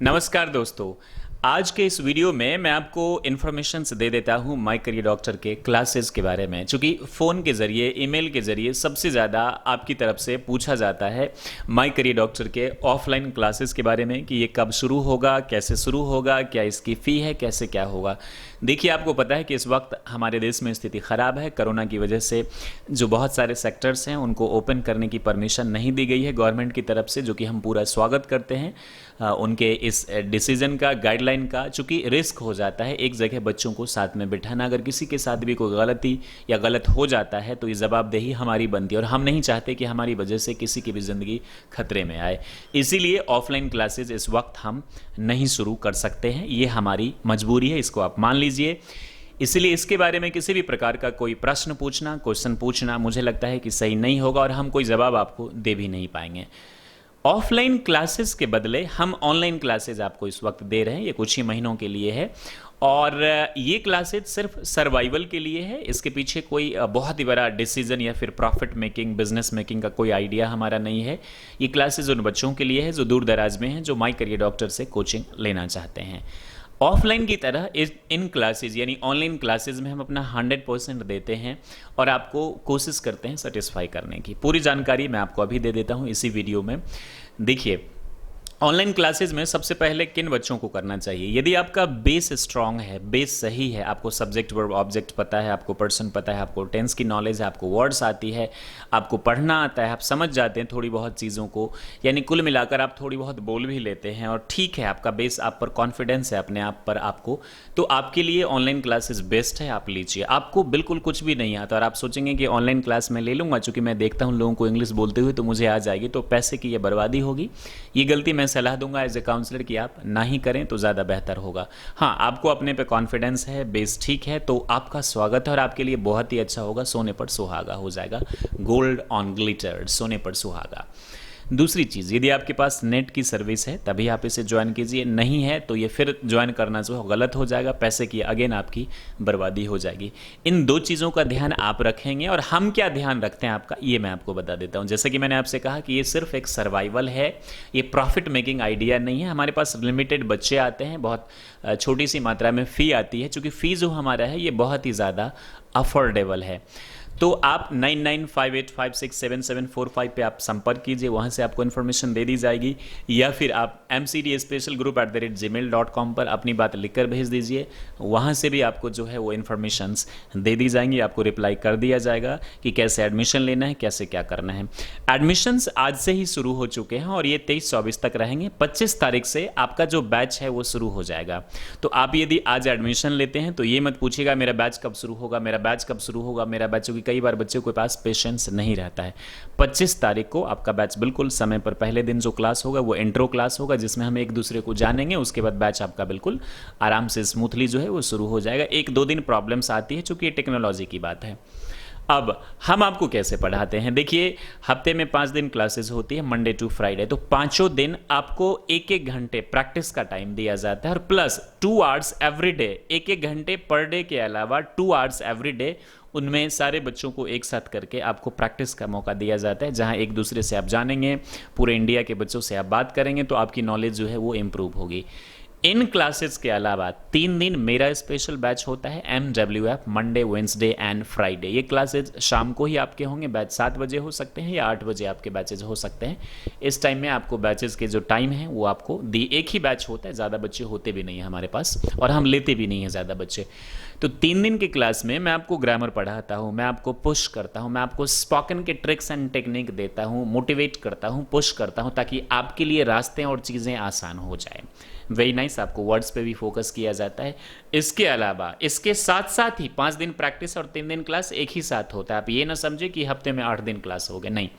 नमस्कार दोस्तों। आज के इस वीडियो में मैं आपको इन्फॉर्मेशंस दे देता हूं माय करियर डॉक्टर के क्लासेस के बारे में, क्योंकि फ़ोन के ज़रिए ईमेल के ज़रिए सबसे ज़्यादा आपकी तरफ से पूछा जाता है माय करियर डॉक्टर के ऑफलाइन क्लासेस के बारे में कि ये कब शुरू होगा, कैसे शुरू होगा, क्या इसकी फ़ी है, कैसे क्या होगा। देखिए, आपको पता है कि इस वक्त हमारे देश में स्थिति ख़राब है। कोरोना की वजह से जो बहुत सारे सेक्टर्स हैं उनको ओपन करने की परमिशन नहीं दी गई है गवर्नमेंट की तरफ से, जो कि हम पूरा स्वागत करते हैं उनके इस डिसीज़न का, गाइडलाइन का। चूँकि रिस्क हो जाता है एक जगह बच्चों को साथ में बिठाना, अगर किसी के साथ भी कोई गलती या गलत हो जाता है तो ये जवाबदेही हमारी बनती है और हम नहीं चाहते कि हमारी वजह से किसी की भी ज़िंदगी खतरे में आए। इसीलिए ऑफलाइन क्लासेस इस वक्त हम नहीं शुरू कर सकते हैं, ये हमारी मजबूरी है, इसको आप मान लीजिए। इसलिए इसके बारे में किसी भी प्रकार का कोई प्रश्न पूछना, क्वेश्चन पूछना मुझे लगता है कि सही नहीं होगा और हम कोई जवाब आपको दे भी नहीं पाएंगे। ऑफलाइन क्लासेस के बदले हम ऑनलाइन क्लासेस आपको इस वक्त दे रहे हैं, ये कुछ ही महीनों के लिए है और ये क्लासेस सिर्फ सर्वाइवल के लिए है। इसके पीछे कोई बहुत ही बड़ा डिसीजन या फिर प्रॉफिट मेकिंग, बिजनेस मेकिंग का कोई आइडिया हमारा नहीं है। ये क्लासेस उन बच्चों के लिए है जो दूर दराज में हैं, जो माय करियर डॉक्टर से कोचिंग लेना चाहते हैं। ऑफलाइन की तरह इन क्लासेस यानी ऑनलाइन क्लासेस में हम अपना 100% देते हैं और आपको कोशिश करते हैं सेटिस्फाई करने की। पूरी जानकारी मैं आपको अभी दे देता हूं इसी वीडियो में। देखिए, ऑनलाइन क्लासेस में सबसे पहले किन बच्चों को करना चाहिए? यदि आपका बेस स्ट्रांग है, बेस सही है, आपको सब्जेक्ट वर्ब ऑब्जेक्ट पता है, आपको पर्सन पता है, आपको टेंस की नॉलेज है, आपको वर्ड्स आती है, आपको पढ़ना आता है, आप समझ जाते हैं थोड़ी बहुत चीज़ों को, यानी कुल मिलाकर आप थोड़ी बहुत बोल भी लेते हैं और ठीक है, आपका बेस, आप पर कॉन्फिडेंस है अपने आप पर आपको, तो आपके लिए ऑनलाइन क्लासेस बेस्ट है, आप लीजिए। आपको बिल्कुल कुछ भी नहीं आता और आप सोचेंगे कि ऑनलाइन क्लास में ले लूँगा, चूँकि मैं देखता हूँ लोगों को इंग्लिश बोलते हुए तो मुझे आ जाएगी, तो पैसे की ये बर्बादी होगी। ये गलती मैं सलाह दूंगा एज ए काउंसलर कि आप ना ही करें तो ज़्यादा बेहतर होगा। हाँ, आपको अपने पे कॉन्फिडेंस है, बेस ठीक है, तो आपका स्वागत है और आपके लिए बहुत ही अच्छा होगा। सोने पर सुहागा हो जाएगा, गोल्ड ऑन ग्लिटर, सोने पर सुहागा। दूसरी चीज़, यदि आपके पास नेट की सर्विस है तभी आप इसे ज्वाइन कीजिए, नहीं है तो ये फिर ज्वाइन करना जो है गलत हो जाएगा, पैसे की अगेन आपकी बर्बादी हो जाएगी। इन दो चीज़ों का ध्यान आप रखेंगे और हम क्या ध्यान रखते हैं आपका, ये मैं आपको बता देता हूँ। जैसे कि मैंने आपसे कहा कि ये सिर्फ एक सर्वाइवल है, ये प्रॉफिट मेकिंग आइडिया नहीं है। हमारे पास लिमिटेड बच्चे आते हैं, बहुत छोटी सी मात्रा में फ़ी आती है, चूँकि फ़ी जो हमारा है ये बहुत ही ज़्यादा अफोर्डेबल है। तो आप 9958567745 पे आप संपर्क कीजिए, वहाँ से आपको इन्फॉर्मेशन दे दी जाएगी, या फिर आप mcdspecialgroup@gmail.com पर अपनी बात लिखकर भेज दीजिए, वहाँ से भी आपको जो है वो इन्फॉर्मेशंस दे दी जाएंगी, आपको रिप्लाई कर दिया जाएगा कि कैसे एडमिशन लेना है, कैसे क्या करना है। एडमिशन्स आज से ही शुरू हो चुके हैं और ये 23-24 तक रहेंगे। 25 तारीख से आपका जो बैच है वो शुरू हो जाएगा। तो आप यदि आज एडमिशन लेते हैं तो ये मत पूछिएगा मेरा बैच कब शुरू होगा, मेरा बैच कब शुरू होगा, मेरा बैच, क्योंकि कई बार बच्चों के पास पेशेंस नहीं रहता है। 25 तारीख को आपका बैच बिल्कुल समय पर, पहले दिन जो क्लास होगा वो इंट्रो क्लास होगा जिसमें हम एक दूसरे को जानेंगे, उसके बाद बैच आपका बिल्कुल आराम से स्मूथली जो है वो शुरू हो जाएगा। 1-2 दिन प्रॉब्लम्स आती है चूंकि ये टेक्नोलॉजी की बात है। अब हम आपको कैसे पढ़ाते हैं? देखिए, हफ्ते में 5 दिन क्लासेस होती है, मंडे टू फ्राइडे, तो पांचों दिन आपको 1-1 घंटे प्रैक्टिस का टाइम दिया जाता है और प्लस 2 आवर्स एवरी डे, 1-1 घंटे पर डे के अलावा 2 आवर्स एवरी डे, उनमें सारे बच्चों को एक साथ करके आपको प्रैक्टिस का मौका दिया जाता है, जहां एक दूसरे से आप जानेंगे, पूरे इंडिया के बच्चों से आप बात करेंगे तो आपकी नॉलेज जो है वो इम्प्रूव होगी। इन क्लासेस के अलावा 3 दिन मेरा स्पेशल बैच होता है, MWF, Monday, Wednesday and Friday. ये क्लासेस शाम को ही आपके होंगे, बैच 7 बजे हो सकते हैं या 8 बजे आपके बैचेज हो सकते हैं। इस टाइम में आपको बैचेस के जो टाइम है वो आपको एक ही बैच होता है, ज़्यादा बच्चे होते भी नहीं है हमारे पास और हम लेते भी नहीं हैं ज़्यादा बच्चे। तो 3 दिन की क्लास में मैं आपको ग्रामर पढ़ाता हूँ, मैं आपको पुश करता हूँ, मैं आपको स्पोकन के ट्रिक्स एंड टेक्निक देता हूँ, मोटिवेट करता हूँ, पुश करता हूँ, ताकि आपके लिए रास्ते और चीज़ें आसान हो जाए। वेरी नाइस, आपको वर्ड्स पे भी फोकस किया जाता है। इसके अलावा इसके साथ साथ ही 5 दिन प्रैक्टिस और 3 दिन क्लास एक ही साथ होता है। आप ये ना समझे कि हफ्ते में 8 दिन क्लास हो गए, नहीं,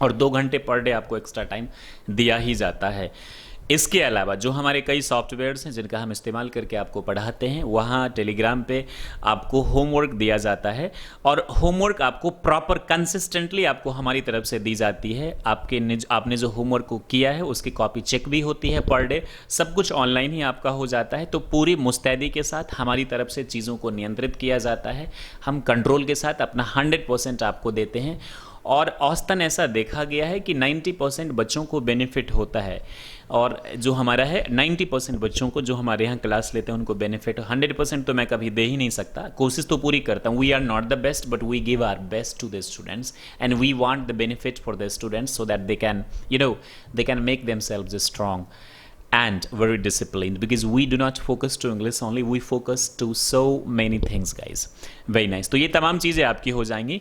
और 2 घंटे पर डे आपको एक्स्ट्रा टाइम दिया ही जाता है। इसके अलावा जो हमारे कई सॉफ्टवेयर्स हैं जिनका हम इस्तेमाल करके आपको पढ़ाते हैं, वहाँ टेलीग्राम पे आपको होमवर्क दिया जाता है और होमवर्क आपको प्रॉपर कंसिस्टेंटली आपको हमारी तरफ से दी जाती है। आपने जो होमवर्क को किया है उसकी कॉपी चेक भी होती है पर डे, सब कुछ ऑनलाइन ही आपका हो जाता है। तो पूरी मुस्तैदी के साथ हमारी तरफ से चीज़ों को नियंत्रित किया जाता है, हम कंट्रोल के साथ अपना 100% आपको देते हैं और औसतन ऐसा देखा गया है कि 90% बच्चों को बेनिफिट होता है, और जो हमारा है 90% बच्चों को जो हमारे यहाँ क्लास लेते हैं उनको बेनिफिट। 100% तो मैं कभी दे ही नहीं सकता, कोशिश तो पूरी करता हूँ। We are not the best but we give our best to the students and we want the benefit for the students so that they can they can make themselves strong and very disciplined, because we do not focus to English only, we focus to so many things guys. Very nice. तो ये तमाम चीज़ें आपकी हो जाएंगी।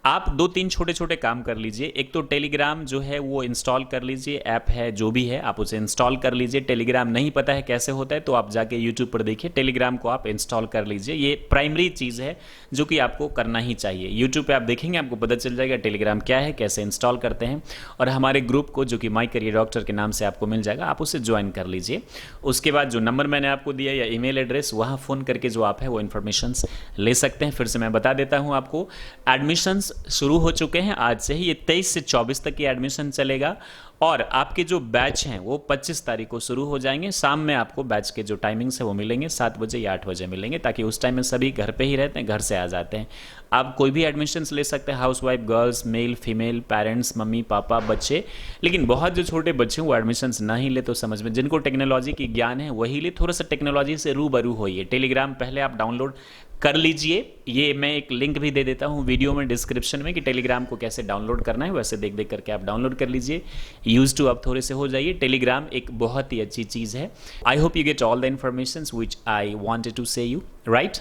आप 2-3 छोटे छोटे काम कर लीजिए। एक तो टेलीग्राम जो है वो इंस्टॉल कर लीजिए, ऐप है जो भी है आप उसे इंस्टॉल कर लीजिए। टेलीग्राम नहीं पता है कैसे होता है तो आप जाके यूट्यूब पर देखिए, टेलीग्राम को आप इंस्टॉल कर लीजिए। ये प्राइमरी चीज़ है जो कि आपको करना ही चाहिए। यूट्यूब पे आप देखेंगे आपको पता चल जाएगा टेलीग्राम क्या है, कैसे इंस्टॉल करते हैं, और हमारे ग्रुप को जो कि माई करियर डॉक्टर के नाम से आपको मिल जाएगा, आप उसे ज्वाइन कर लीजिए। उसके बाद जो नंबर मैंने आपको दिया या ईमेल एड्रेस, वहाँ फ़ोन करके जो आप है वो इन्फॉर्मेशंस ले सकते हैं। फिर से मैं बता देता हूँ आपको, एडमिशन्स शुरू हो चुके हैं आज से ही। ये 23 से 24 तक की एडमिशन चलेगा, और आपके जो बैच हैं वो 25 तारीख को शुरू हो जाएंगे। शाम में आपको बैच के जो टाइमिंग्स है वो मिलेंगे, 7 बजे या 8 बजे मिलेंगे, ताकि उस टाइम में सभी घर पे ही रहते हैं, घर से आ जाते हैं। आप कोई भी एडमिशन्स ले सकते हैं, housewife, girls, male, female, parents, mummy papa, बच्चे। लेकिन बहुत जो छोटे बच्चे हैं वो एडमिशन्स नहीं ले तो समझ में, जिनको टेक्नोलॉजी की ज्ञान है वही ले। थोड़ा सा टेक्नोलॉजी से रूबरू होइए। टेलीग्राम पहले आप डाउनलोड कर लीजिए, ये मैं एक लिंक भी दे देता हूँ वीडियो में डिस्क्रिप्शन में कि टेलीग्राम को कैसे डाउनलोड करना है, वैसे देख देख करके आप डाउनलोड कर लीजिए। यूज टू आप थोड़े से हो जाइए। टेलीग्राम एक बहुत ही अच्छी चीज़ है। I hope you get all the information which I wanted to say you, right?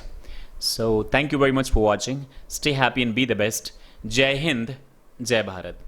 So thank you very much for watching. Stay happy and be the best. जय हिंद, जय भारत।